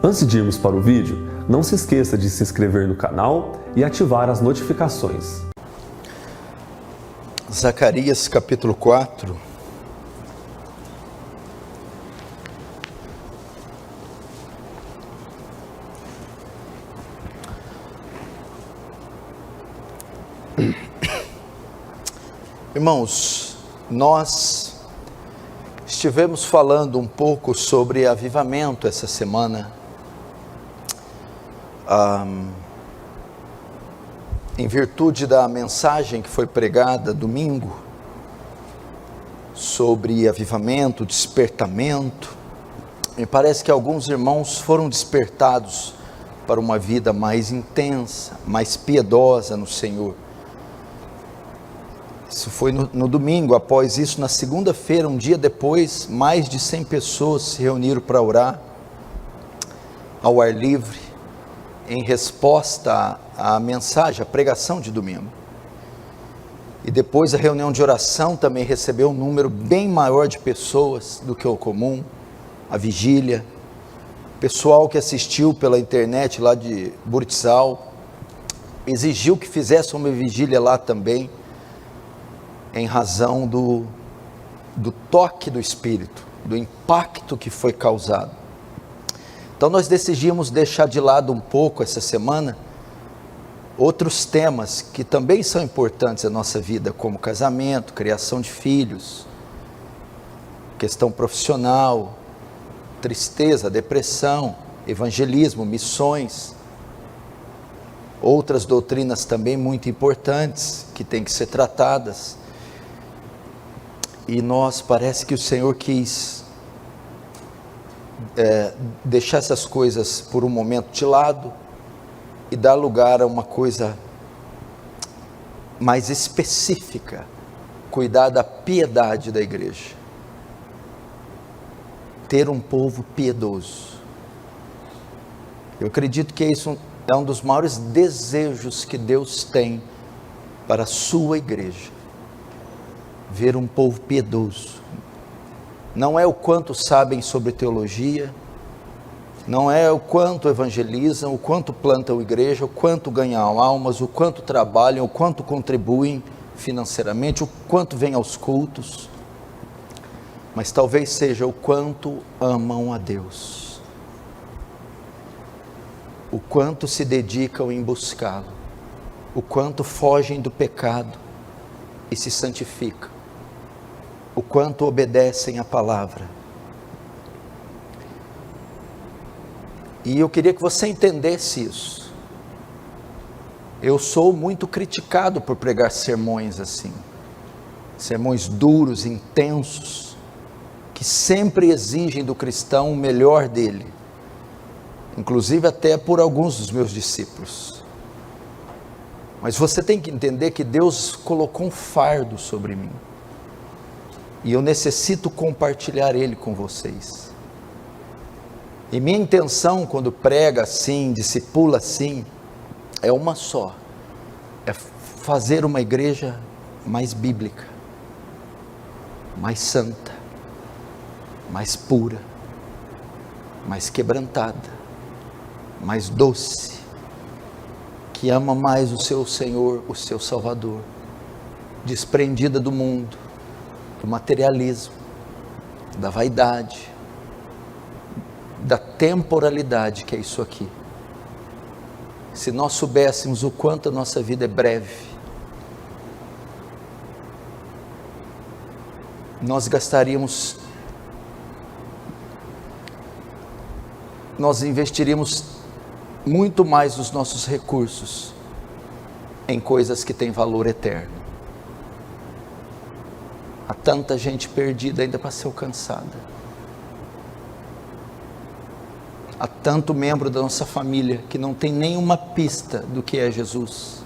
Antes de irmos para o vídeo, não se esqueça de se inscrever no canal e ativar as notificações. Zacarias capítulo 4. Irmãos, nós estivemos falando um pouco sobre avivamento essa semana. Em virtude da mensagem que foi pregada domingo, sobre avivamento, despertamento, me parece que alguns irmãos foram despertados para uma vida mais intensa, mais piedosa no Senhor. Isso foi no domingo. Após isso, na segunda-feira, um dia depois, mais de 100 pessoas se reuniram para orar ao ar livre, em resposta à mensagem, à pregação de domingo. E depois a reunião de oração também recebeu um número bem maior de pessoas do que o comum, a vigília. Pessoal que assistiu pela internet lá de Burtzal, exigiu que fizesse uma vigília lá também, em razão do toque do Espírito, do impacto que foi causado. Então nós decidimos deixar de lado um pouco essa semana outros temas que também são importantes na nossa vida, como casamento, criação de filhos, questão profissional, tristeza, depressão, evangelismo, missões, outras doutrinas também muito importantes que têm que ser tratadas. E nós, parece que o Senhor quis deixar essas coisas por um momento de lado e dar lugar a uma coisa mais específica, cuidar da piedade da igreja, ter um povo piedoso. Eu acredito que isso é um dos maiores desejos que Deus tem para a sua igreja, ver um povo piedoso. Não é o quanto sabem sobre teologia, não é o quanto evangelizam, o quanto plantam igreja, o quanto ganham almas, o quanto trabalham, o quanto contribuem financeiramente, o quanto vêm aos cultos, mas talvez seja o quanto amam a Deus, o quanto se dedicam em buscá-lo, o quanto fogem do pecado e se santificam, o quanto obedecem à palavra. E eu queria que você entendesse isso. Eu sou muito criticado por pregar sermões assim, sermões duros, intensos, que sempre exigem do cristão o melhor dele, inclusive até por alguns dos meus discípulos. Mas você tem que entender que Deus colocou um fardo sobre mim, e eu necessito compartilhar ele com vocês. E minha intenção quando prega assim, discipula assim, é uma só: é fazer uma igreja mais bíblica, mais santa, mais pura, mais quebrantada, mais doce, que ama mais o seu Senhor, o seu Salvador, desprendida do mundo, do materialismo, da vaidade, da temporalidade que é isso aqui. Se nós soubéssemos o quanto a nossa vida é breve, nós investiríamos muito mais os nossos recursos em coisas que têm valor eterno. Há tanta gente perdida ainda para ser alcançada. Há tanto membro da nossa família que não tem nenhuma pista do que é Jesus.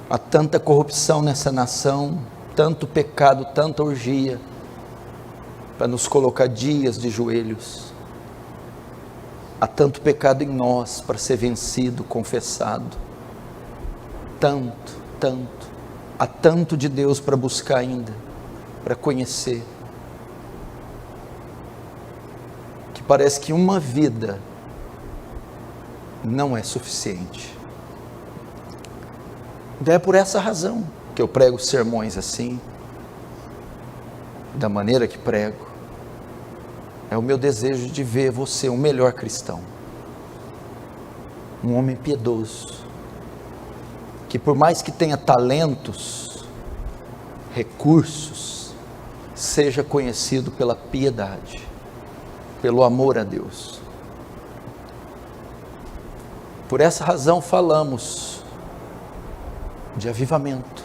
Há tanta corrupção nessa nação, tanto pecado, tanta orgia, para nos colocar dias de joelhos. Há tanto pecado em nós para ser vencido, confessado. Tanto. Há tanto de Deus para buscar ainda, para conhecer. Que parece que uma vida não é suficiente. É por essa razão que eu prego sermões assim, da maneira que prego. É o meu desejo de ver você um melhor cristão, um homem piedoso, que por mais que tenha talentos, recursos, seja conhecido pela piedade, pelo amor a Deus. Por essa razão falamos de avivamento.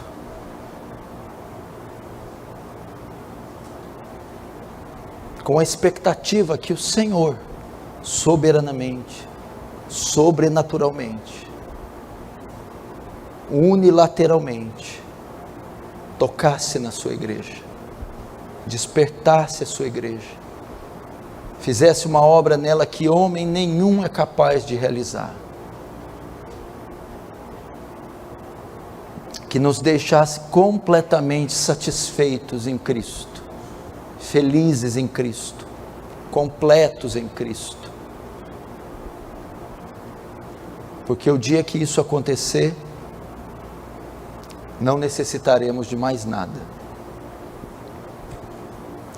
Com a expectativa que o Senhor, soberanamente, sobrenaturalmente, unilateralmente, tocasse na sua igreja, despertasse a sua igreja, fizesse uma obra nela que homem nenhum é capaz de realizar, que nos deixasse completamente satisfeitos em Cristo, felizes em Cristo, completos em Cristo. Porque o dia que isso acontecer, não necessitaremos de mais nada,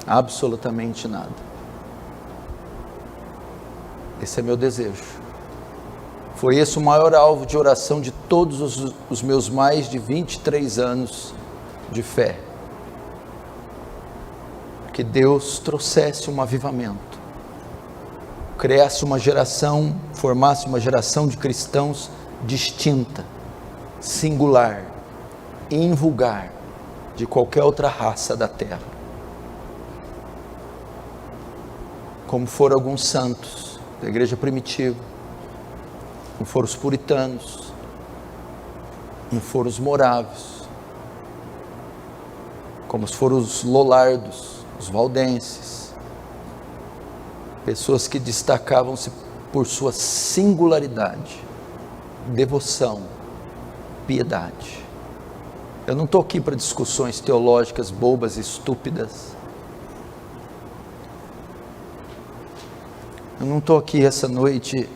absolutamente nada. Esse é meu desejo. Foi esse o maior alvo de oração de todos os meus mais de 23 anos de fé. Que Deus trouxesse um avivamento, criasse uma geração, formasse uma geração de cristãos distinta, singular, invulgar de qualquer outra raça da terra. Como foram alguns santos da igreja primitiva, como foram os puritanos, como foram os morávios, como foram os lollardos, os valdenses, pessoas que destacavam-se por sua singularidade, devoção, piedade. Eu não estou aqui para discussões teológicas bobas e estúpidas. Eu não estou aqui essa noite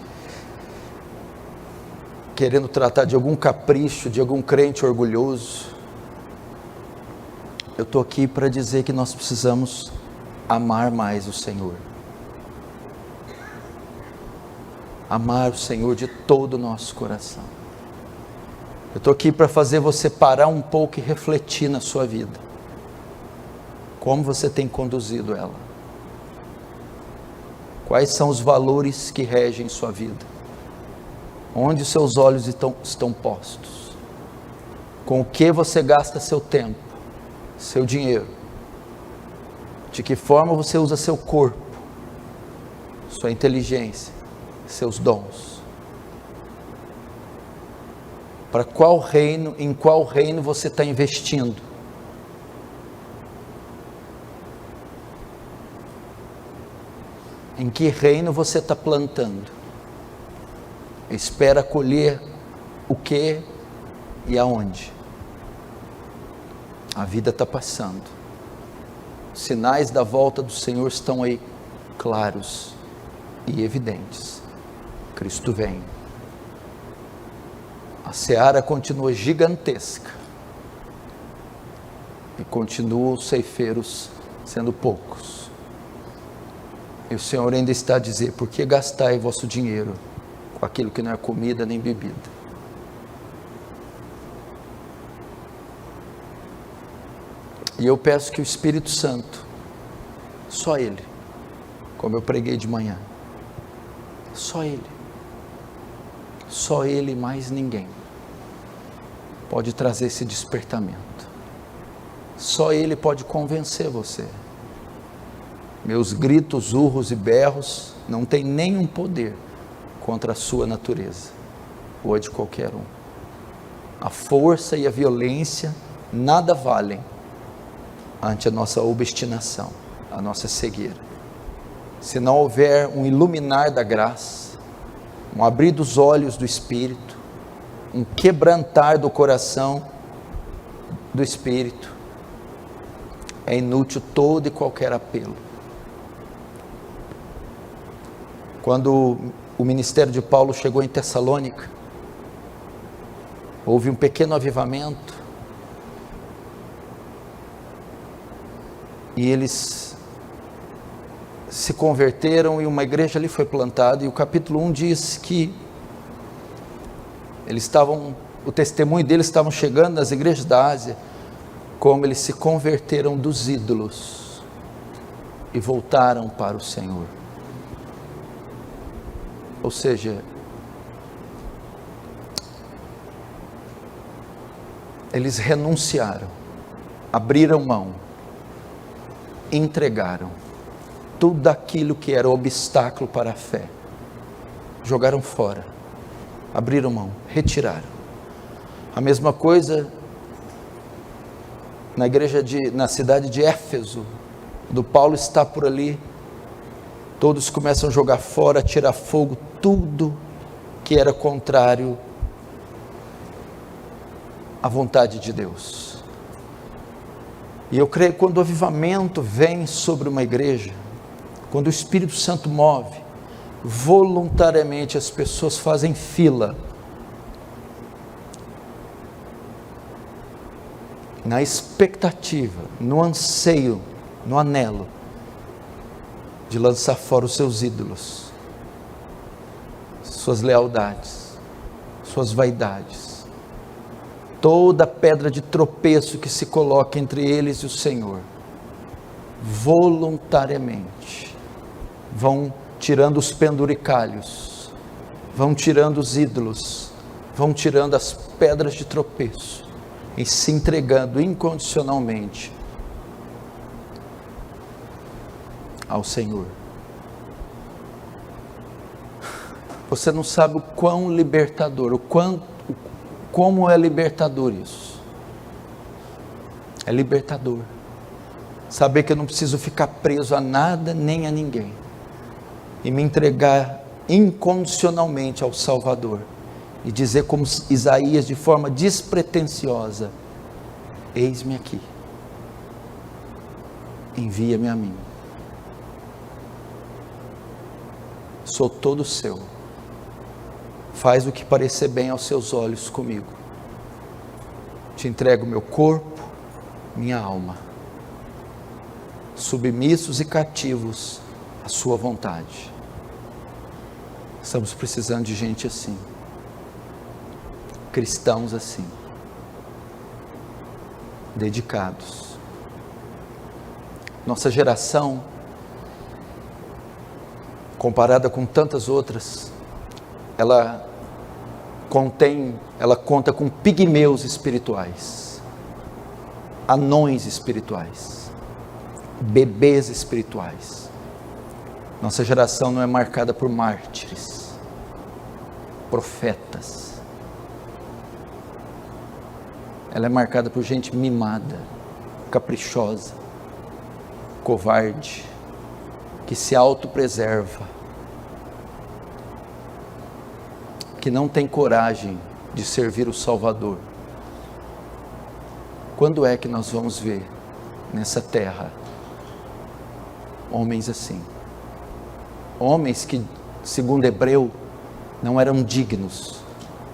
querendo tratar de algum capricho, de algum crente orgulhoso. Eu estou aqui para dizer que nós precisamos amar mais o Senhor. Amar o Senhor de todo o nosso coração. Eu estou aqui para fazer você parar um pouco e refletir na sua vida. Como você tem conduzido ela? Quais são os valores que regem sua vida? Onde os seus olhos estão postos? Com o que você gasta seu tempo, seu dinheiro? De que forma você usa seu corpo, sua inteligência, seus dons? Para qual reino, em qual reino você está investindo? Em que reino você está plantando? Espera colher o que e aonde? A vida está passando. Os sinais da volta do Senhor estão aí, claros e evidentes. Cristo vem. A seara continua gigantesca. E continuam os ceifeiros sendo poucos. E o Senhor ainda está a dizer: por que gastai vosso dinheiro com aquilo que não é comida nem bebida? E eu peço que o Espírito Santo, só Ele, como eu preguei de manhã, só Ele e mais ninguém pode trazer esse despertamento. Só Ele pode convencer você. Meus gritos, urros e berros não têm nenhum poder contra a sua natureza, ou a de qualquer um. A força e a violência nada valem ante a nossa obstinação, a nossa cegueira. Se não houver um iluminar da graça, um abrir dos olhos do Espírito, um quebrantar do coração do Espírito, é inútil todo e qualquer apelo. Quando o ministério de Paulo chegou em Tessalônica, houve um pequeno avivamento, e eles se converteram e uma igreja ali foi plantada, e o capítulo 1 diz que o testemunho deles estavam chegando nas igrejas da Ásia, como eles se converteram dos ídolos e voltaram para o Senhor. Ou seja, eles renunciaram, abriram mão, entregaram tudo aquilo que era obstáculo para a fé, jogaram fora, abriram mão, retiraram. A mesma coisa na cidade de Éfeso, do Paulo está por ali, todos começam a jogar fora, a tirar fogo, tudo que era contrário à vontade de Deus. E eu creio que quando o avivamento vem sobre uma igreja, quando o Espírito Santo move, voluntariamente as pessoas fazem fila, na expectativa, no anseio, no anelo, de lançar fora os seus ídolos, suas lealdades, suas vaidades, toda pedra de tropeço que se coloca entre eles e o Senhor, voluntariamente, vão tirando os penduricalhos, vão tirando os ídolos, vão tirando as pedras de tropeço, e se entregando incondicionalmente ao Senhor. Você não sabe o quão libertador, como é libertador isso. É libertador. Saber que eu não preciso ficar preso a nada nem a ninguém. E me entregar incondicionalmente ao Salvador. E dizer como Isaías, de forma despretensiosa: eis-me aqui, envia-me a mim, sou todo seu, faz o que parecer bem aos seus olhos comigo, te entrego meu corpo, minha alma, submissos e cativos à sua vontade. Estamos precisando de gente assim, cristãos assim, dedicados. Nossa geração, comparada com tantas outras, ela conta com pigmeus espirituais, anões espirituais, bebês espirituais. Nossa geração não é marcada por mártires, profetas. Ela é marcada por gente mimada, caprichosa, covarde, que se autopreserva, que não tem coragem de servir o Salvador. Quando é que nós vamos ver nessa terra homens assim? Homens que, segundo Hebreu, não eram dignos.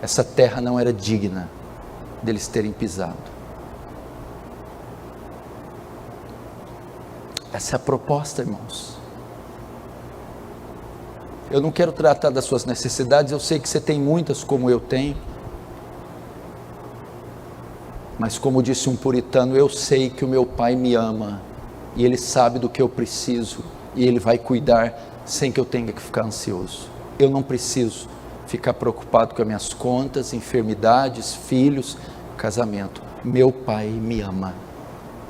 Essa terra não era digna deles terem pisado. Essa é a proposta, irmãos. Eu não quero tratar das suas necessidades, eu sei que você tem muitas como eu tenho, mas como disse um puritano, eu sei que o meu Pai me ama, e Ele sabe do que eu preciso, e Ele vai cuidar sem que eu tenha que ficar ansioso. Eu não preciso ficar preocupado com as minhas contas, enfermidades, filhos, casamento. Meu Pai me ama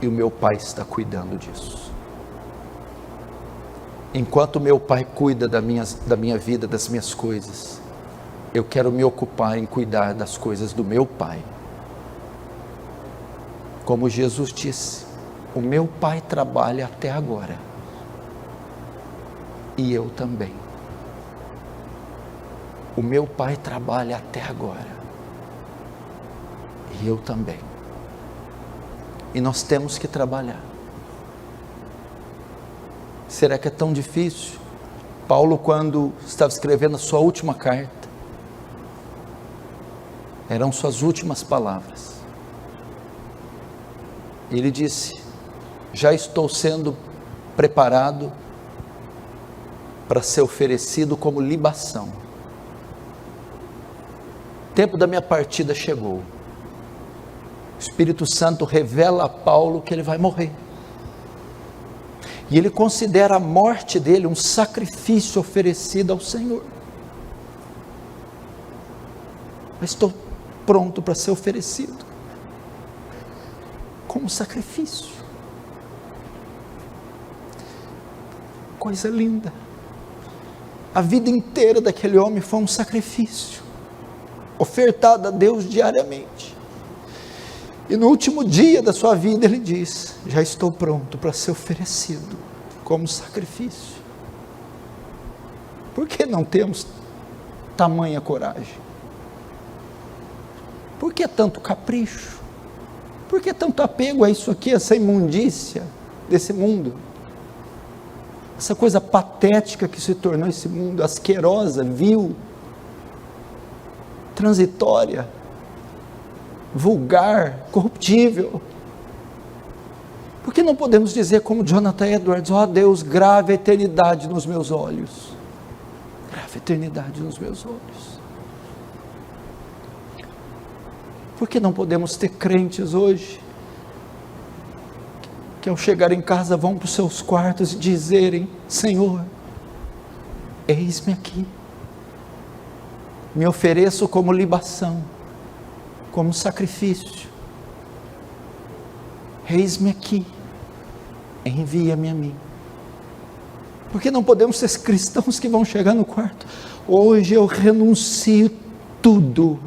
e o meu Pai está cuidando disso. Enquanto meu Pai cuida da minha vida, das minhas coisas, eu quero me ocupar em cuidar das coisas do meu Pai. Como Jesus disse, o meu Pai trabalha até agora e eu também. O meu Pai trabalha até agora e eu também. E nós temos que trabalhar. Será que é tão difícil? Paulo, quando estava escrevendo a sua última carta, eram suas últimas palavras. Ele disse: já estou sendo preparado para ser oferecido como libação. O tempo da minha partida chegou. O Espírito Santo revela a Paulo que ele vai morrer. E ele considera a morte dele um sacrifício oferecido ao Senhor. Mas estou pronto para ser oferecido como sacrifício. Coisa linda. A vida inteira daquele homem foi um sacrifício, ofertado a Deus diariamente. E no último dia da sua vida ele diz: já estou pronto para ser oferecido como sacrifício. Por que não temos tamanha coragem? Por que tanto capricho? Por que tanto apego a isso aqui, essa imundícia desse mundo? Essa coisa patética que se tornou esse mundo, asquerosa, vil, transitória, vulgar, corruptível. Por que não podemos dizer como Jonathan Edwards: ó Deus, grave a eternidade nos meus olhos, grave a eternidade nos meus olhos. Por que não podemos ter crentes hoje que ao chegar em casa vão para os seus quartos e dizerem: Senhor, eis-me aqui, me ofereço como libação, como sacrifício, eis-me aqui, envia-me a mim. Por que não podemos ser cristãos que vão chegar no quarto: hoje eu renuncio tudo,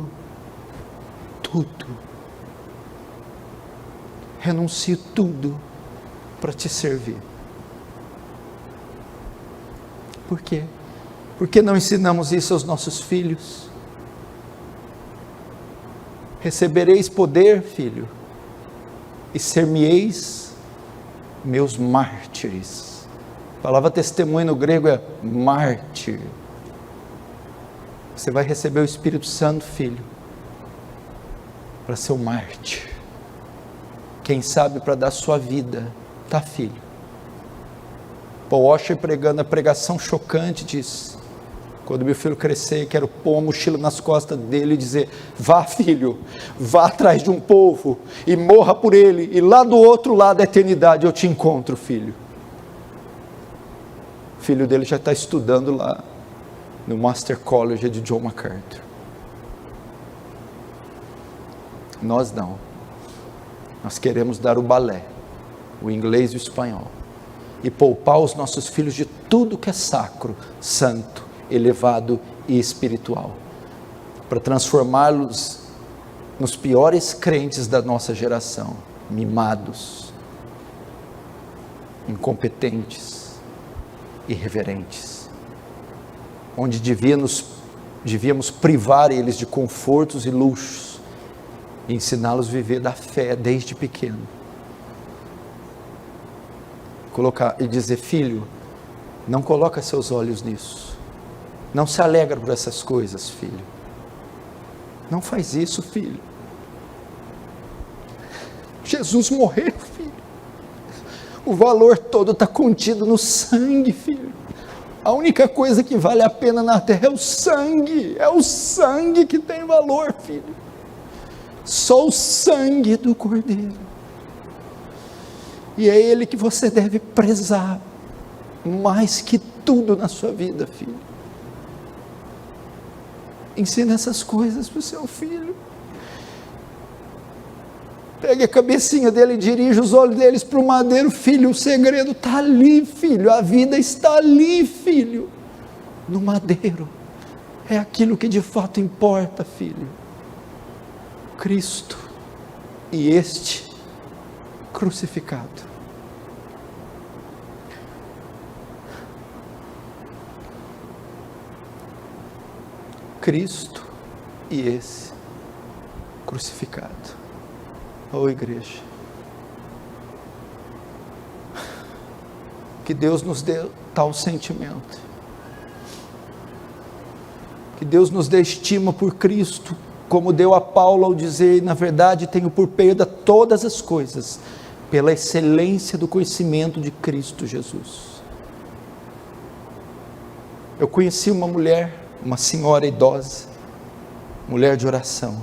renuncio tudo para te servir? Por quê? Por que não ensinamos isso aos nossos filhos? Recebereis poder, filho, e ser-me-eis meus mártires. A palavra testemunho no grego é mártir. Você vai receber o Espírito Santo, filho, para ser um mártir. Quem sabe para dar sua vida, tá, filho? Paul Washer, pregando a pregação chocante, diz: quando meu filho crescer, quero pôr uma mochila nas costas dele e dizer: vá, filho, vá atrás de um povo e morra por ele, e lá do outro lado da eternidade eu te encontro, filho. O filho dele já está estudando lá no Master College de John MacArthur. Nós não. Nós queremos dar o balé, o inglês e o espanhol, e poupar os nossos filhos de tudo que é sacro, santo, elevado e espiritual, para transformá-los nos piores crentes da nossa geração, mimados, incompetentes, irreverentes, onde devíamos privar eles de confortos e luxos, e ensiná-los a viver da fé desde pequeno. Colocar e dizer: filho, não coloca seus olhos nisso, não se alegra por essas coisas, filho, não faz isso, filho. Jesus morreu, filho, o valor todo está contido no sangue, filho. A única coisa que vale a pena na terra é o sangue que tem valor, filho. Só o sangue do Cordeiro, e é ele que você deve prezar mais que tudo na sua vida, filho. Ensina essas coisas para o seu filho. Pegue a cabecinha dele e dirija os olhos deles para o madeiro. Filho, o segredo está ali, filho, a vida está ali, filho, no madeiro. É aquilo que de fato importa, filho. Cristo e este crucificado. Cristo e esse crucificado. Oh, igreja, que Deus nos dê tal sentimento, Que Deus nos dê estima por Cristo, como deu a Paulo ao dizer: na verdade tenho por perda todas as coisas, pela excelência do conhecimento de Cristo Jesus. Eu conheci uma mulher, uma senhora idosa, mulher de oração,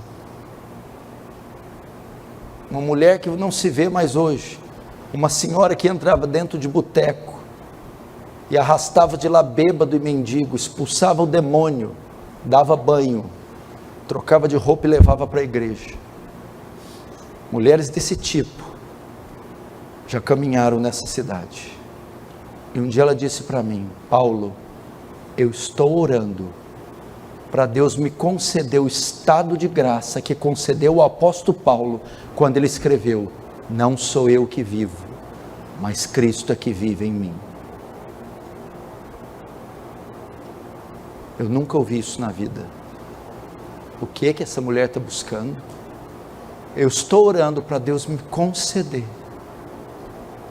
uma mulher que não se vê mais hoje, uma senhora que entrava dentro de boteco e arrastava de lá bêbado e mendigo, expulsava o demônio, dava banho, trocava de roupa e levava para a igreja. Mulheres desse tipo já caminharam nessa cidade. E um dia ela disse para mim: Paulo, eu estou orando para Deus me conceder o estado de graça que concedeu ao apóstolo Paulo, quando ele escreveu: não sou eu que vivo, mas Cristo é que vive em mim. Eu nunca ouvi isso na vida. O que é que essa mulher está buscando? Eu estou orando para Deus me conceder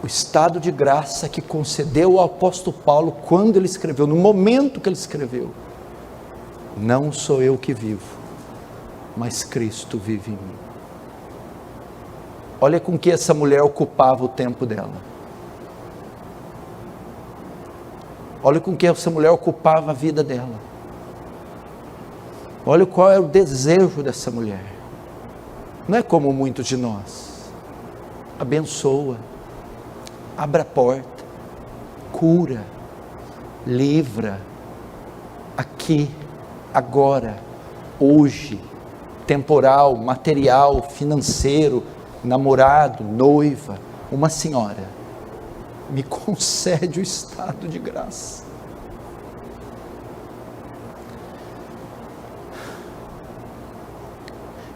o estado de graça que concedeu ao apóstolo Paulo quando ele escreveu, no momento que ele escreveu: não sou eu que vivo, mas Cristo vive em mim. Olha com que essa mulher ocupava o tempo dela. Olha com que essa mulher ocupava a vida dela. Olha qual é o desejo dessa mulher. Não é como muitos de nós. Abençoa, abre a porta, cura, livra, aqui, agora, hoje, temporal, material, financeiro, namorado, noiva, uma senhora, me concede o estado de graça.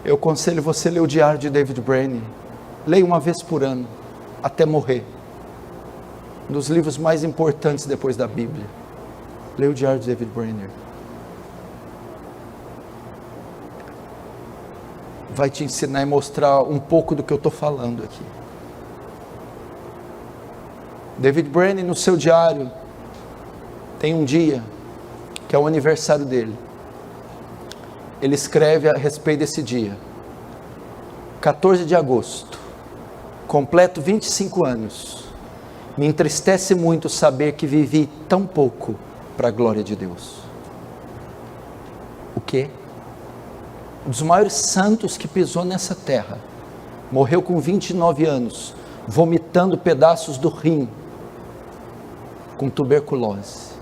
Eu aconselho você a ler o diário de David Brainerd. Leia uma vez por ano, até morrer. Um dos livros mais importantes depois da Bíblia. Leia o diário de David Brainerd. Vai te ensinar e mostrar um pouco do que eu estou falando aqui. David Brainerd, no seu diário, tem um dia que é o aniversário dele. Ele escreve a respeito desse dia: 14 de agosto, completo 25 anos, me entristece muito saber que vivi tão pouco para a glória de Deus. O quê? Um dos maiores santos que pisou nessa terra, morreu com 29 anos, vomitando pedaços do rim, com tuberculose.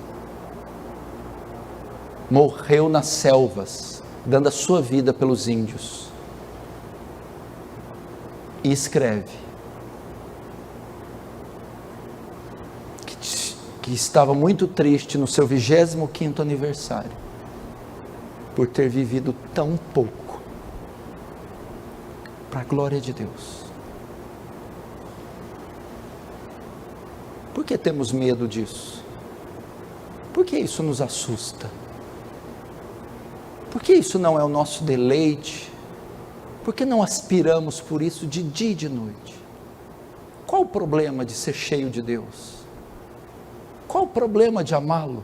Morreu nas selvas, dando a sua vida pelos índios. E escreve que estava muito triste no seu 25º aniversário, por ter vivido tão pouco para a glória de Deus. Por que temos medo disso? Por que isso nos assusta? Por que isso não é o nosso deleite? Por que não aspiramos por isso de dia e de noite? Qual o problema de ser cheio de Deus? Qual o problema de amá-lo?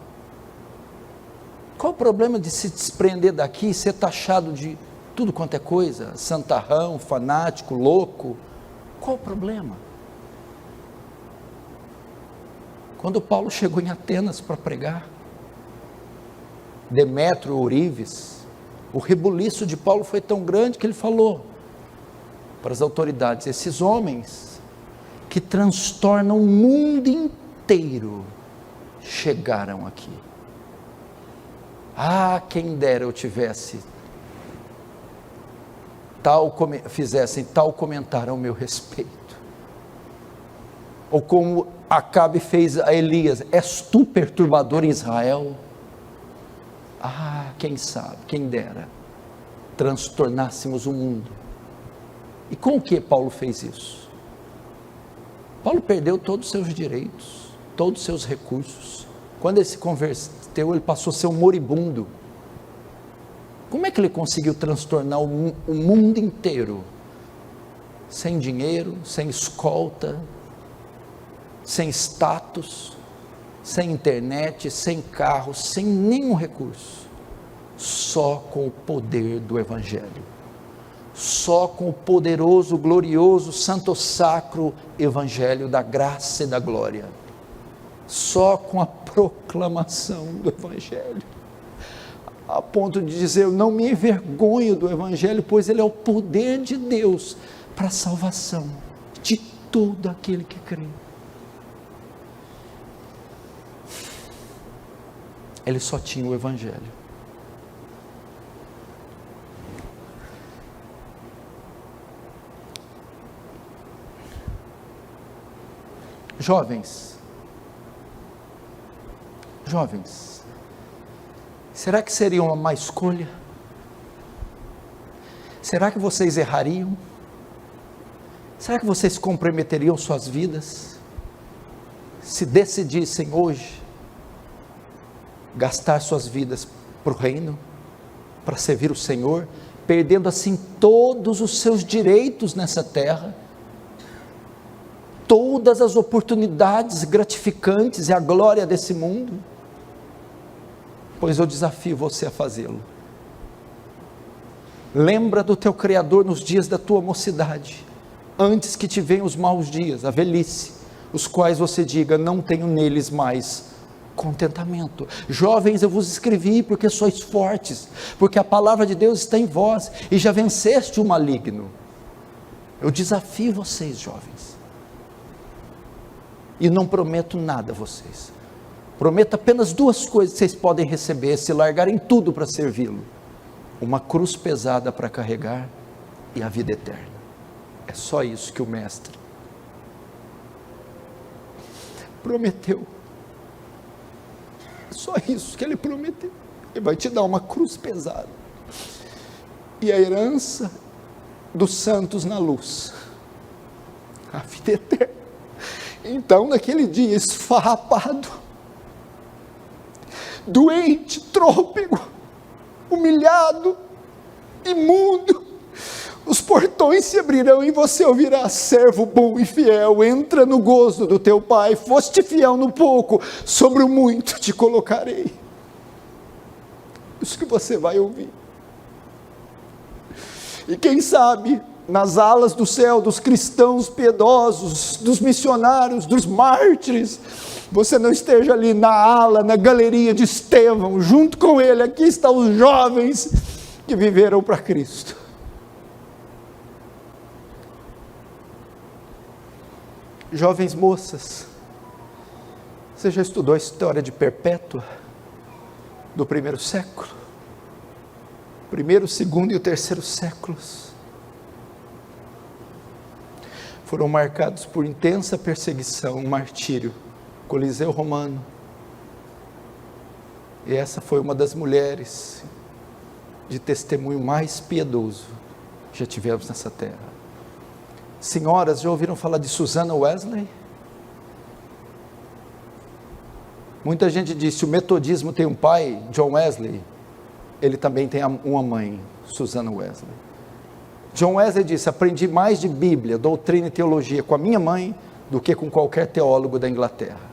Qual o problema de se desprender daqui e ser taxado de tudo quanto é coisa? Santarrão, fanático, louco? Qual o problema? Quando Paulo chegou em Atenas para pregar, Demétrio, Ourives, o rebuliço de Paulo foi tão grande que ele falou para as autoridades: esses homens que transtornam o mundo inteiro chegaram aqui. Ah, quem dera eu tivesse fizessem tal comentário ao meu respeito. Ou como Acabe fez a Elias: és tu perturbador em Israel? Ah, quem sabe, quem dera transtornássemos o mundo. E com o que Paulo fez isso? Paulo perdeu todos os seus direitos, todos os seus recursos. Quando ele se converteu, ele passou a ser um moribundo. Como é que ele conseguiu transtornar o mundo inteiro? Sem dinheiro, sem escolta, sem status, sem internet, sem carro, sem nenhum recurso, só com o poder do Evangelho, só com o poderoso, glorioso, santo, sacro Evangelho da graça e da glória, só com a proclamação do Evangelho, a ponto de dizer: eu não me envergonho do Evangelho, pois ele é o poder de Deus para a salvação de todo aquele que crê. Ele só tinha o Evangelho. Jovens, será que seria uma má escolha? Será que vocês errariam? Será que vocês comprometeriam suas vidas, se decidissem hoje, gastar suas vidas para o reino, para servir o Senhor, perdendo assim todos os seus direitos nessa terra, todas as oportunidades gratificantes e a glória desse mundo? Pois eu desafio você a fazê-lo. Lembra do teu Criador nos dias da tua mocidade, antes que te venham os maus dias, a velhice, os quais você diga: não tenho neles mais contentamento. Jovens, eu vos escrevi porque sois fortes, porque a palavra de Deus está em vós, e já venceste o maligno. Eu desafio vocês, jovens, e não prometo nada a vocês, prometo apenas duas coisas que vocês podem receber, se largarem tudo para servi-lo: uma cruz pesada para carregar e a vida eterna. É só isso que o Mestre prometeu, é só isso que ele prometeu. Ele vai te dar uma cruz pesada e a herança dos santos na luz, a vida eterna. Então, naquele dia, esfarrapado, doente, trôpego, humilhado, imundo, os portões se abrirão e você ouvirá: servo bom e fiel, entra no gozo do teu Pai, foste fiel no pouco, sobre o muito te colocarei. Isso que você vai ouvir. E quem sabe, nas alas do céu, dos cristãos piedosos, dos missionários, dos mártires, você não esteja ali na ala, na galeria de Estevão, junto com ele. Aqui estão os jovens que viveram para Cristo. Jovens moças, você já estudou a história de Perpétua, do primeiro século? Primeiro, segundo e o terceiro séculos foram marcados por intensa perseguição, martírio, Coliseu Romano. E essa foi uma das mulheres de testemunho mais piedoso que já tivemos nessa terra. Senhoras, já ouviram falar de Susana Wesley? Muita gente diz: se o metodismo tem um pai, John Wesley, ele também tem uma mãe, Susana Wesley. John Wesley disse: aprendi mais de Bíblia, doutrina e teologia com a minha mãe do que com qualquer teólogo da Inglaterra.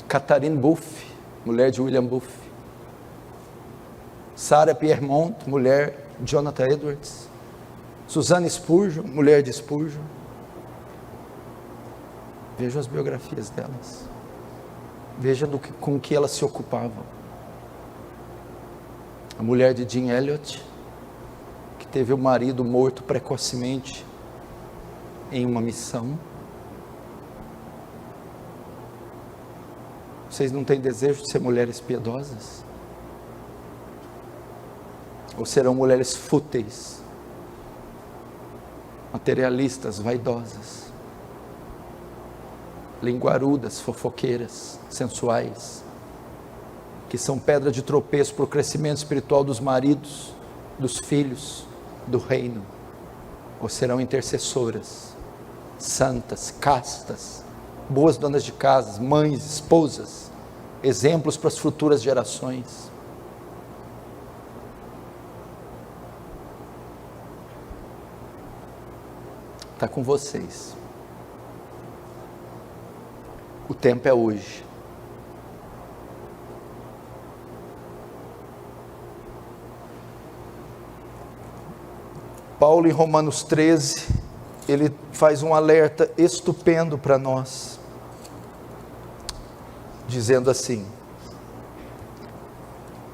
Catherine Buff, mulher de William Buff. Sarah Piermont, mulher de Jonathan Edwards. Susana Spurgeon, mulher de Spurgeon. Veja as biografias delas, veja com que elas se ocupavam. A mulher de Jim Elliot, que teve o marido morto precocemente em uma missão. Vocês não têm desejo de ser mulheres piedosas? Ou serão mulheres fúteis, materialistas, vaidosas, linguarudas, fofoqueiras, sensuais, que são pedra de tropeço para o crescimento espiritual dos maridos, dos filhos, do reino? Ou serão intercessoras, santas, castas, boas donas de casas, mães, esposas, exemplos para as futuras gerações? Está com vocês. O tempo é hoje. Paulo, em Romanos 13, ele faz um alerta estupendo para nós, dizendo assim: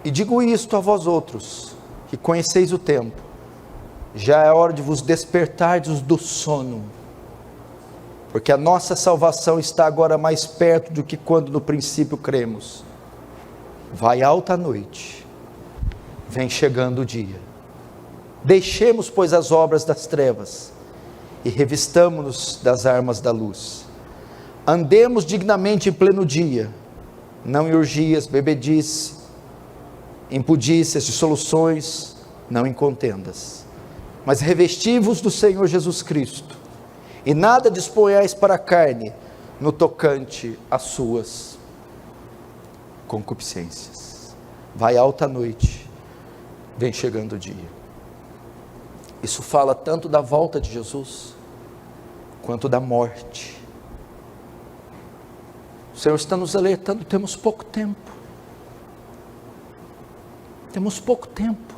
e digo isto a vós outros, que conheceis o tempo, já é hora de vos despertardes do sono, porque a nossa salvação está agora mais perto do que quando no princípio cremos. Vai alta a noite, vem chegando o dia. Deixemos, pois, as obras das trevas e revistamo-nos das armas da luz. Andemos dignamente em pleno dia, não em orgias, bebedice, impudícias, dissoluções, não em contendas, mas revesti-vos do Senhor Jesus Cristo, e nada disponhais para a carne no tocante às suas concupiscências. Vai alta a noite, vem chegando o dia. Isso fala tanto da volta de Jesus, quanto da morte. O Senhor está nos alertando, temos pouco tempo. Temos pouco tempo.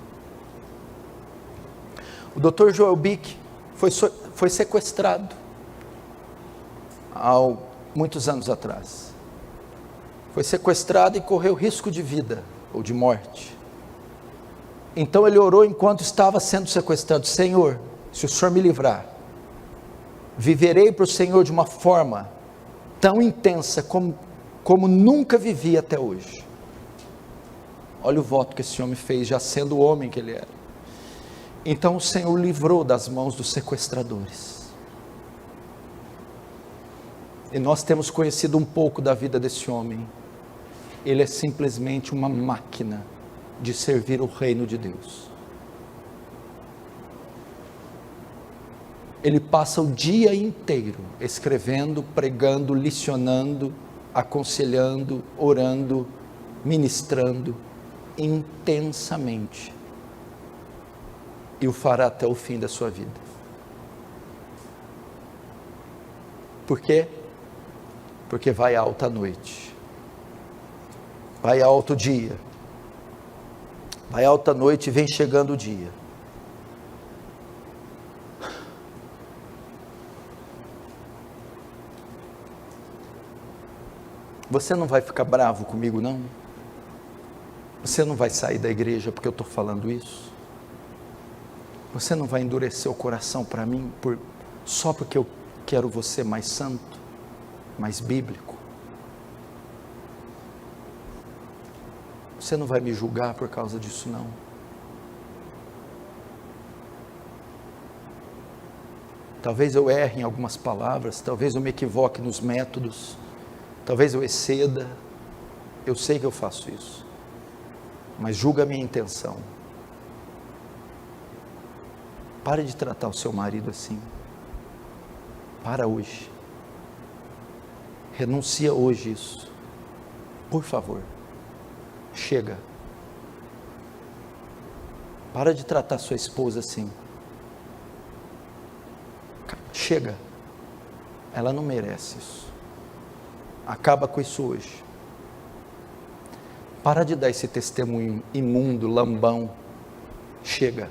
O Dr. Joel Bick foi sequestrado há muitos anos atrás. Foi sequestrado e correu risco de vida ou de morte. Então ele orou enquanto estava sendo sequestrado: Senhor, se o Senhor me livrar, viverei para o Senhor de uma forma tão intensa como nunca vivi até hoje. Olha o voto que esse homem fez, já sendo o homem que ele era. Então o Senhor o livrou das mãos dos sequestradores. E nós temos conhecido um pouco da vida desse homem. Ele é simplesmente uma máquina de servir o reino de Deus. Ele passa o dia inteiro escrevendo, pregando, licionando, aconselhando, orando, ministrando intensamente, e o fará até o fim da sua vida. Por quê? Porque vai alta a noite, vai alto o dia, vai alta a noite e vem chegando o dia. Você não vai ficar bravo comigo, não? Você não vai sair da igreja porque eu estou falando isso? Você não vai endurecer o coração para mim só porque eu quero você mais santo, mais bíblico? Você não vai me julgar por causa disso, não? Talvez eu erre em algumas palavras, talvez eu me equivoque nos métodos, talvez eu exceda, eu sei que eu faço isso, mas julga a minha intenção. Pare de tratar o seu marido assim. Para hoje. Renuncia hoje isso. Por favor. Chega. Para de tratar sua esposa assim. Chega. Ela não merece isso. Acaba com isso hoje. Para de dar esse testemunho imundo, lambão. Chega.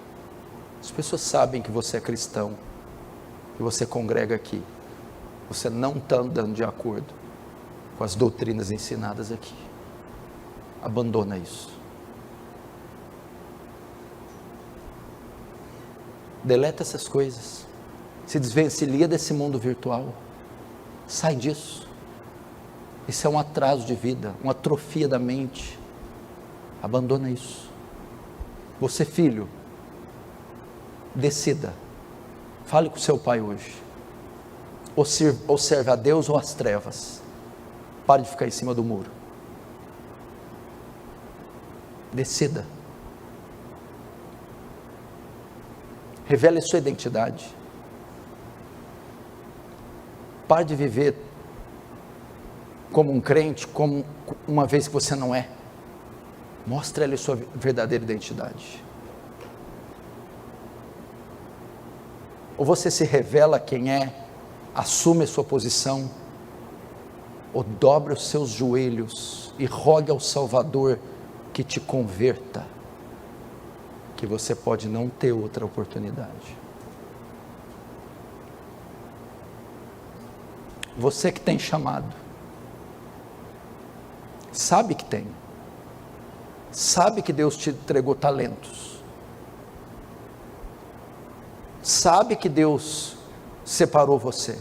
As pessoas sabem que você é cristão, que você congrega aqui. Você não está andando de acordo com as doutrinas ensinadas aqui. Abandona isso. Deleta essas coisas. Se desvencilha desse mundo virtual. Sai disso. Isso é um atraso de vida, uma atrofia da mente. Abandona isso. Você, filho, decida. Fale com seu pai hoje. Ou serve a Deus ou às trevas. Pare de ficar em cima do muro. Decida. Revele a sua identidade. Pare de viver como um crente, como uma vez que você não é. Mostre a ele a sua verdadeira identidade. Ou você se revela quem é, assume a sua posição, ou dobre os seus joelhos e rogue ao Salvador que te converta, que você pode não ter outra oportunidade. Você que tem chamado, sabe que tem, sabe que Deus te entregou talentos, sabe que Deus separou você.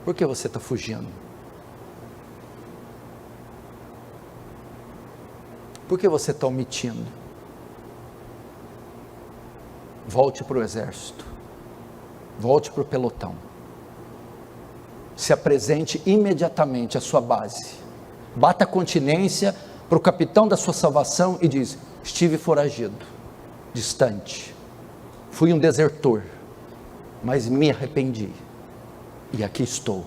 Por que você está fugindo? Por que você está omitindo? Volte para o exército, volte para o pelotão, se apresente imediatamente à sua base, bata a continência para o capitão da sua salvação e diz: estive foragido, distante, fui um desertor, mas me arrependi, e aqui estou,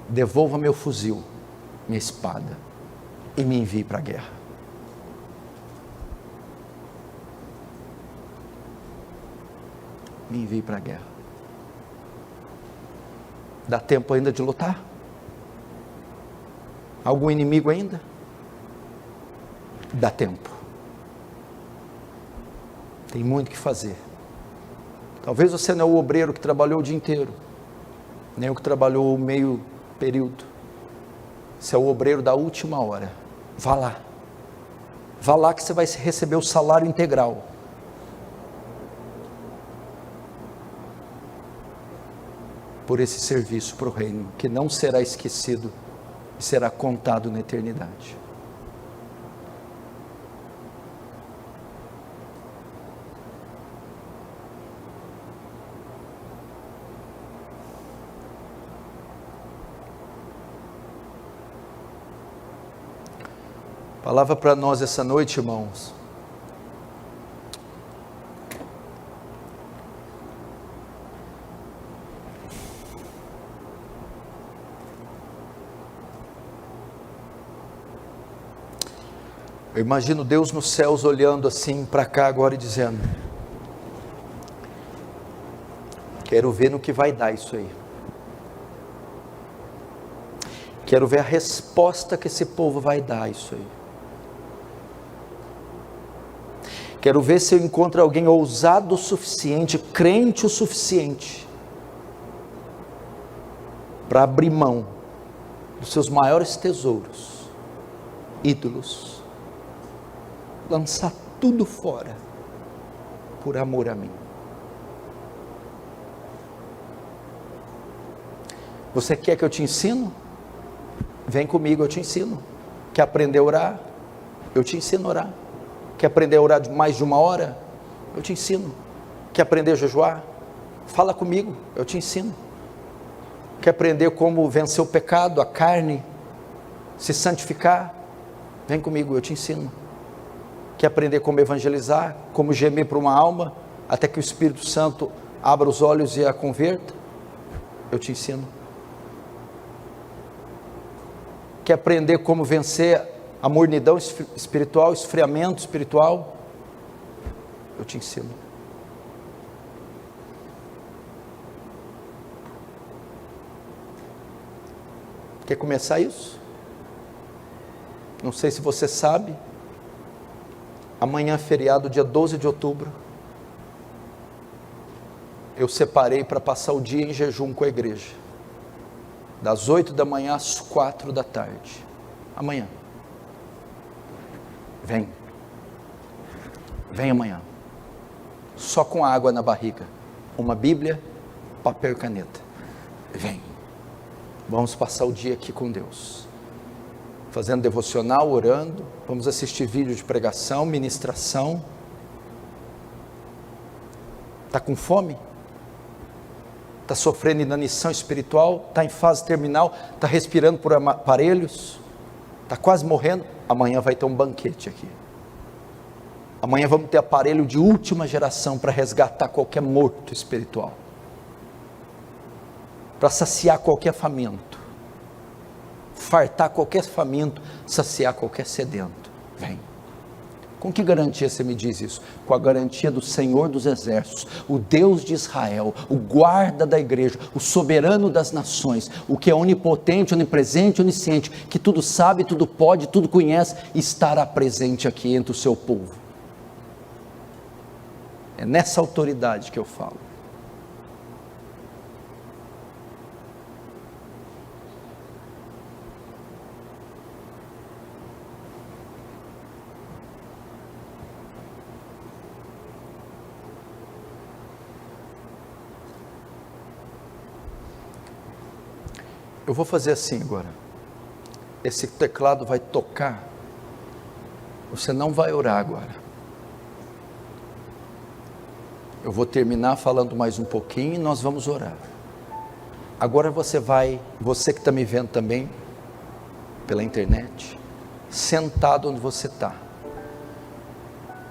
devolva meu fuzil, minha espada, e me envie para a guerra. Me envie para a guerra. Dá tempo ainda de lutar? Algum inimigo ainda? Dá tempo. Tem muito o que fazer. Talvez você não é o obreiro que trabalhou o dia inteiro, nem o que trabalhou o meio período. Você é o obreiro da última hora. Vá lá. Vá lá que você vai receber o salário integral. Por esse serviço para o reino, que não será esquecido e será contado na eternidade. Palavra para nós essa noite, irmãos. Eu imagino Deus nos céus olhando assim para cá agora e dizendo: quero ver no que vai dar isso aí. Quero ver a resposta que esse povo vai dar a isso aí. Quero ver se eu encontro alguém ousado o suficiente, crente o suficiente, para abrir mão dos seus maiores tesouros, ídolos, lançar tudo fora, por amor a mim. Você quer que eu te ensino? Vem comigo, eu te ensino. Quer aprender a orar? Eu te ensino a orar. Quer aprender a orar de mais de uma hora? Eu te ensino. Quer aprender a jejuar? Fala comigo, eu te ensino. Quer aprender como vencer o pecado, a carne, se santificar? Vem comigo, eu te ensino. Quer aprender como evangelizar, como gemer para uma alma, até que o Espírito Santo abra os olhos e a converta? Eu te ensino. Quer aprender como vencer a mornidão espiritual, esfriamento espiritual? Eu te ensino. Quer começar isso? Não sei se você sabe, amanhã é feriado, dia 12 de outubro, eu separei para passar o dia em jejum com a igreja, das 8 da manhã às 4 da tarde, amanhã. Vem amanhã, só com água na barriga, uma Bíblia, papel e caneta. Vem, vamos passar o dia aqui com Deus, fazendo devocional, orando, vamos assistir vídeo de pregação, ministração. Está com fome? Está sofrendo inanição espiritual? Está em fase terminal? Está respirando por aparelhos? Está quase morrendo? Amanhã vai ter um banquete aqui. Amanhã vamos ter aparelho de última geração para resgatar qualquer morto espiritual, para saciar qualquer faminto, fartar qualquer faminto, saciar qualquer sedento. Vem. Com que garantia você me diz isso? Com a garantia do Senhor dos Exércitos, o Deus de Israel, o guarda da igreja, o soberano das nações, o que é onipotente, onipresente, onisciente, que tudo sabe, tudo pode, tudo conhece, estará presente aqui entre o seu povo. É nessa autoridade que eu falo. Eu vou fazer assim agora. Esse teclado vai tocar. Você não vai orar agora. Eu vou terminar falando mais um pouquinho e nós vamos orar. Agora você que está me vendo também pela internet, sentado onde você está,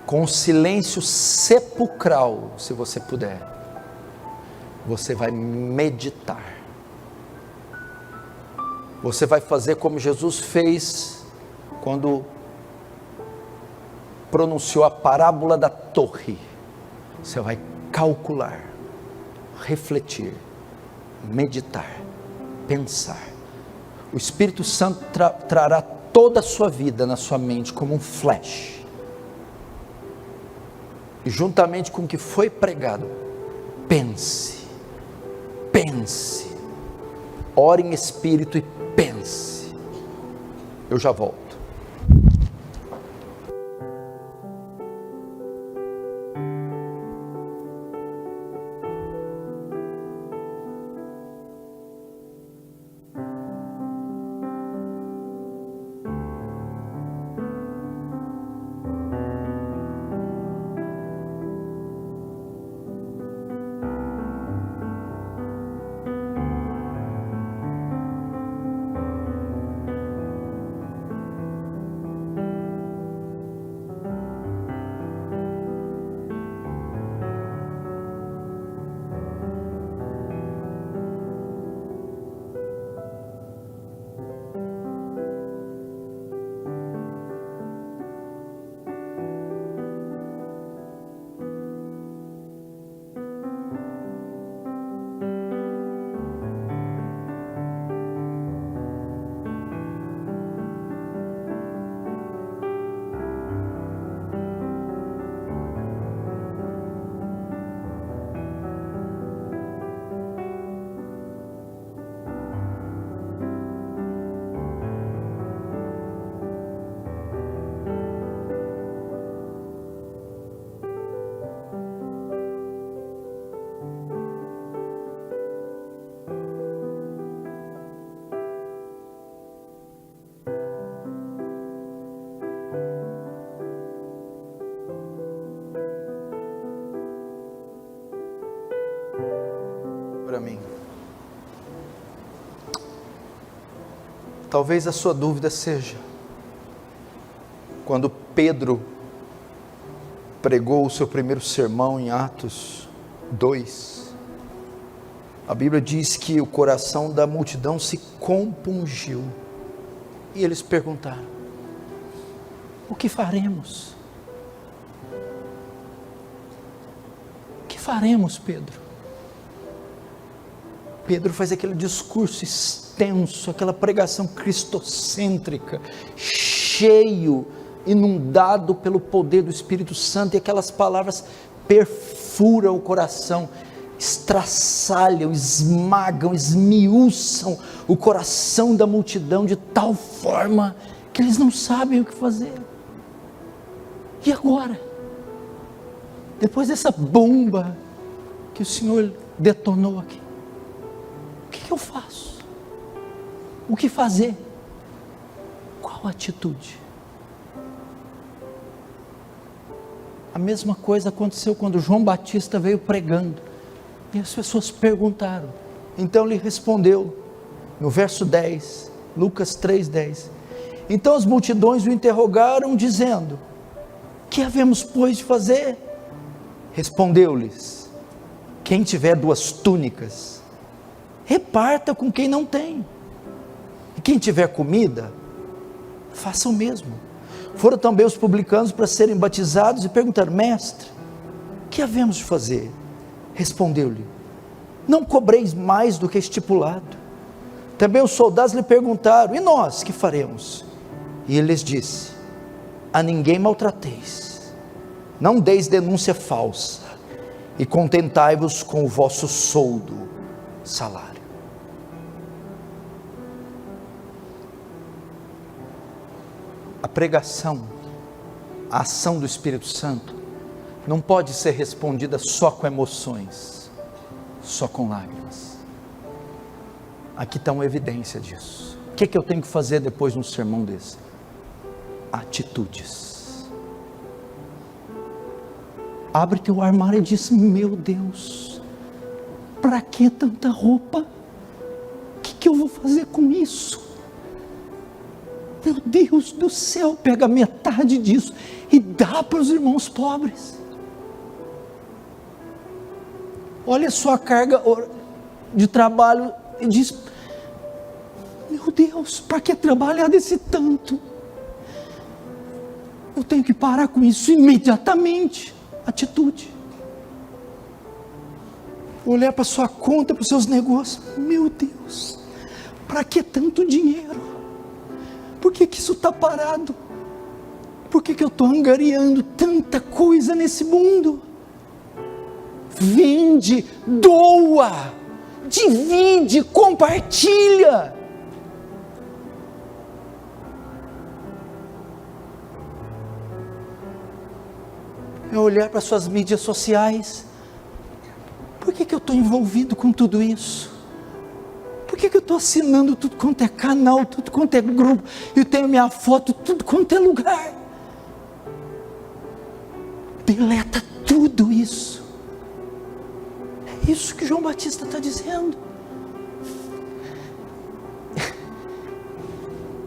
com silêncio sepulcral, se você puder, você vai meditar. Você vai fazer como Jesus fez quando pronunciou a parábola da torre. Você vai calcular, refletir, meditar, pensar. O Espírito Santo trará toda a sua vida na sua mente como um flash. E juntamente com o que foi pregado, pense, ore em espírito e pense. Eu já volto. Para mim, talvez a sua dúvida seja, quando Pedro pregou o seu primeiro sermão em Atos 2, a Bíblia diz que o coração da multidão se compungiu, e eles perguntaram: o que faremos? O que faremos, Pedro? Pedro faz aquele discurso extenso, aquela pregação cristocêntrica, cheio, inundado pelo poder do Espírito Santo, e aquelas palavras perfuram o coração, estraçalham, esmagam, esmiuçam o coração da multidão de tal forma que eles não sabem o que fazer. E agora? Depois dessa bomba que o Senhor detonou aqui, o que eu faço? O que fazer? Qual atitude? A mesma coisa aconteceu quando João Batista veio pregando, e as pessoas perguntaram. Então ele respondeu, no verso 10, Lucas 3:10. Então as multidões o interrogaram, dizendo: que havemos, pois, de fazer? Respondeu-lhes: quem tiver 2 túnicas, reparta com quem não tem, e quem tiver comida, faça o mesmo. Foram também os publicanos para serem batizados e perguntaram: mestre, que havemos de fazer? Respondeu-lhe: não cobreis mais do que estipulado. Também os soldados lhe perguntaram: e nós, que faremos? E ele lhes disse: a ninguém maltrateis, não deis denúncia falsa, e contentai-vos com o vosso soldo, salário. A pregação, a ação do Espírito Santo, não pode ser respondida só com emoções, só com lágrimas. Aqui está uma evidência disso. O que eu tenho que fazer depois de um sermão desse? Atitudes. Abre teu armário e diz: meu Deus, para que tanta roupa? O que eu vou fazer com isso? Meu Deus do céu, pega metade disso e dá para os irmãos pobres. Olha a sua carga de trabalho e diz: meu Deus, para que trabalhar desse tanto? Eu tenho que parar com isso imediatamente. Atitude. Olhar para sua conta, para os seus negócios: meu Deus, para que tanto dinheiro? Por que isso está parado? Por que eu estou angariando tanta coisa nesse mundo? Vende, doa, divide, compartilha. É olhar para suas mídias sociais: por que eu estou envolvido com tudo isso? Por que eu estou assinando tudo quanto é canal, tudo quanto é grupo, e tenho minha foto tudo quanto é lugar? Deleta tudo isso. É isso que João Batista está dizendo.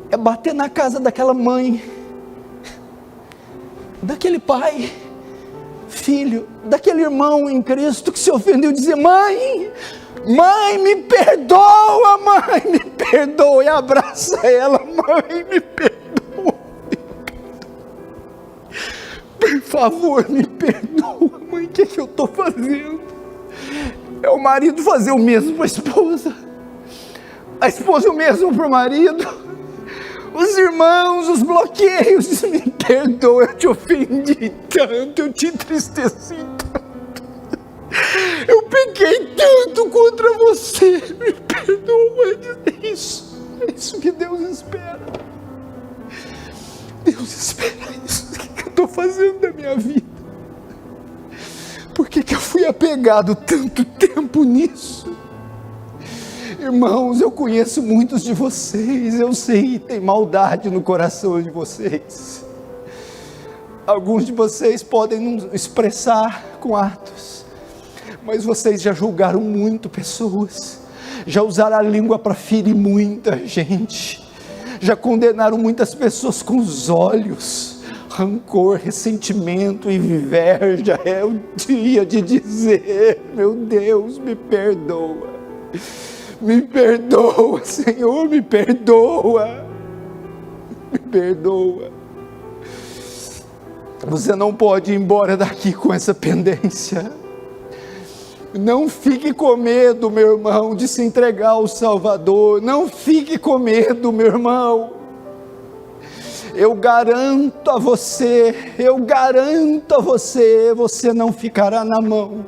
É bater na casa daquela mãe, daquele pai, filho, daquele irmão em Cristo que se ofendeu, dizer: mãe, me perdoa, mãe, me perdoa, e abraça ela: mãe, me perdoa, por favor, me perdoa, mãe. O que eu estou fazendo? É o marido fazer o mesmo para a esposa o mesmo para o marido, os irmãos, os bloqueios: me perdoa, eu te ofendi tanto, eu te entristeci tanto, eu pequei tanto contra você, me perdoa. É isso que Deus espera. Deus espera isso. O que eu estou fazendo da minha vida? Por que eu fui apegado tanto tempo nisso? Irmãos, eu conheço muitos de vocês, eu sei que tem maldade no coração de vocês. Alguns de vocês podem não expressar com atos, mas vocês já julgaram muito pessoas, já usaram a língua para ferir muita gente, já condenaram muitas pessoas com os olhos. Rancor, ressentimento, inveja. É o dia de dizer: meu Deus, me perdoa, me perdoa, Senhor, me perdoa, me perdoa. Você não pode ir embora daqui com essa pendência. Não fique com medo, meu irmão, de se entregar ao Salvador. Não fique com medo, meu irmão. Eu garanto a você, você não ficará na mão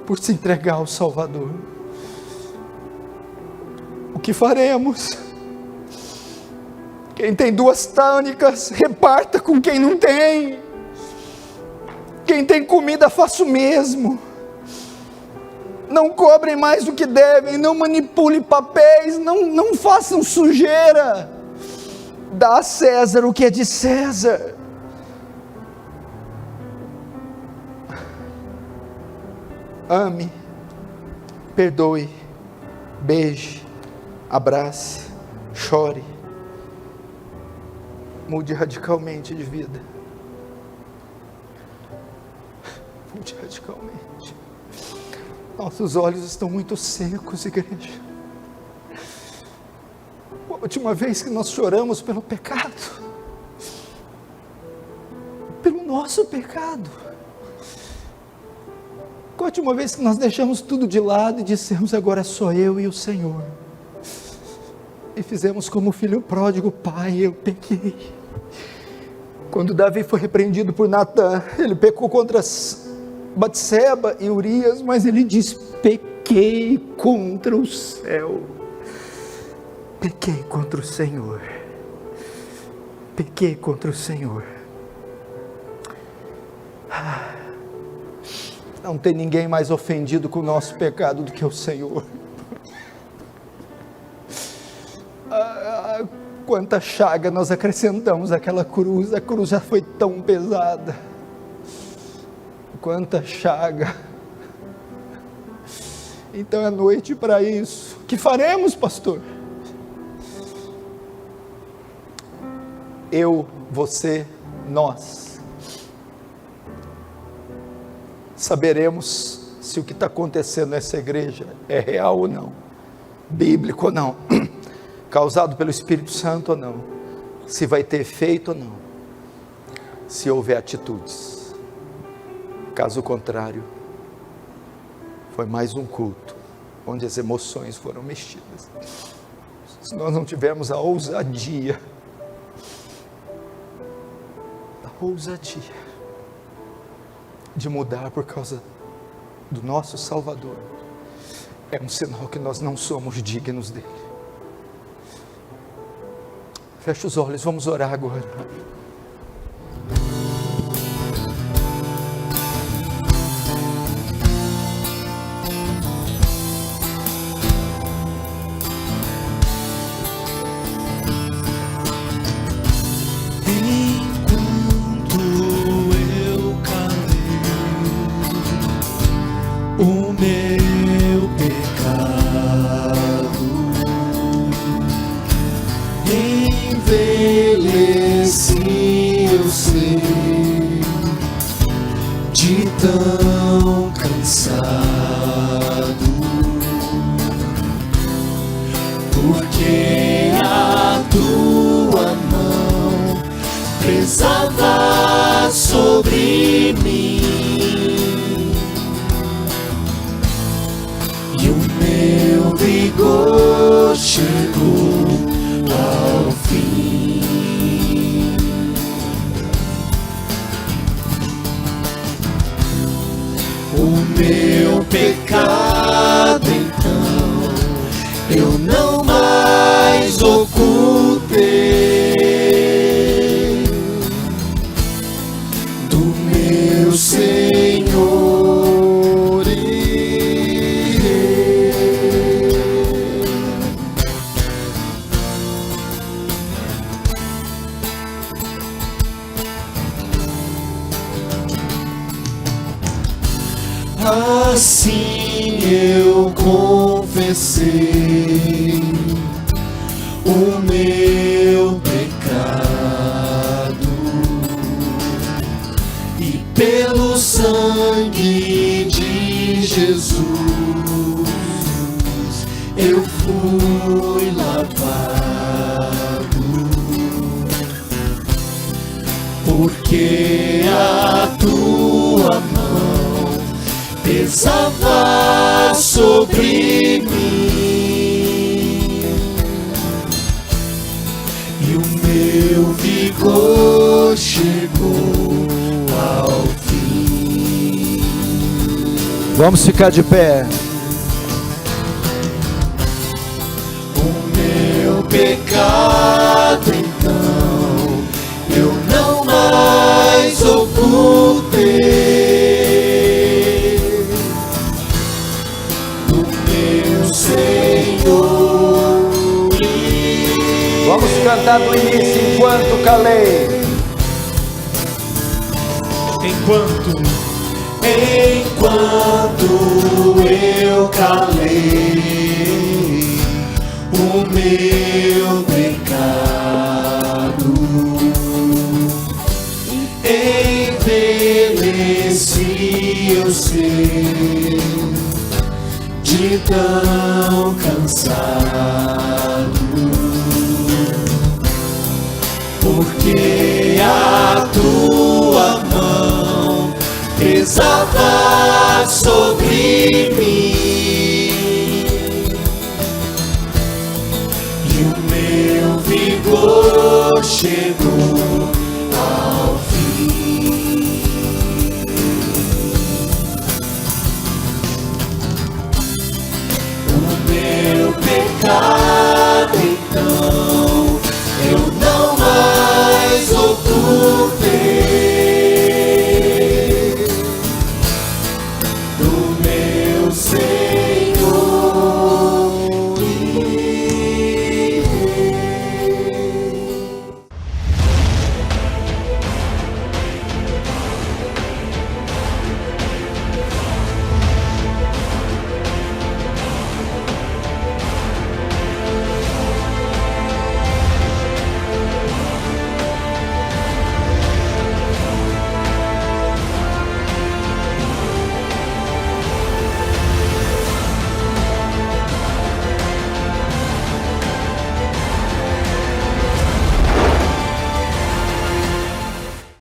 por se entregar ao Salvador. O que faremos? Quem tem 2 túnicas, reparta com quem não tem. Quem tem comida, faça o mesmo. Não cobrem mais do que devem, não manipulem papéis, não façam sujeira. Dá a César o que é de César. Ame, perdoe, beije, abrace, chore. Mude radicalmente de vida. Mude radicalmente. Nossos olhos estão muito secos, igreja. A última vez que nós choramos pelo pecado, pelo nosso pecado, a última vez que nós deixamos tudo de lado e dissemos: agora é só eu e o Senhor, e fizemos como o filho pródigo: pai, eu pequei. Quando Davi foi repreendido por Natã, ele pecou contra Batseba e Urias, mas ele diz: pequei contra o céu. Pequei contra o Senhor, pequei contra o Senhor. Não tem ninguém mais ofendido com o nosso pecado do que o Senhor. Quanta chaga nós acrescentamos àquela cruz, a cruz já foi tão pesada. Quanta chaga. Então é noite para isso. O que faremos, pastor? Eu, você, nós saberemos se o que está acontecendo nessa igreja é real ou não, bíblico ou não, causado pelo Espírito Santo ou não, se vai ter efeito ou não, se houver atitudes. Caso contrário, foi mais um culto onde as emoções foram mexidas. Se nós não tivermos a ousadia de mudar por causa do nosso Salvador, é um sinal que nós não somos dignos dele. Feche os olhos, vamos orar agora. Tão cansado, porque a tua mão pesava sobre mim, e o meu vigor chegou ao fim. O meu pecado, então, eu não mais ocultei do meu Senhor irei. Assim eu confessei o meu pecado, e pelo sangue de Jesus eu fui lavado, porque a tua mão pesava sobre mim, e o meu vigor chegou ao fim. Vamos ficar de pé. O meu pecado, então, eu não mais ocultei Senhor. Vamos cantar do início enquanto calei. Enquanto eu calei o meu pecado, envelheci, eu sei, de tão cansado, porque a tua mão pesava sobre mim, e o meu vigor chegou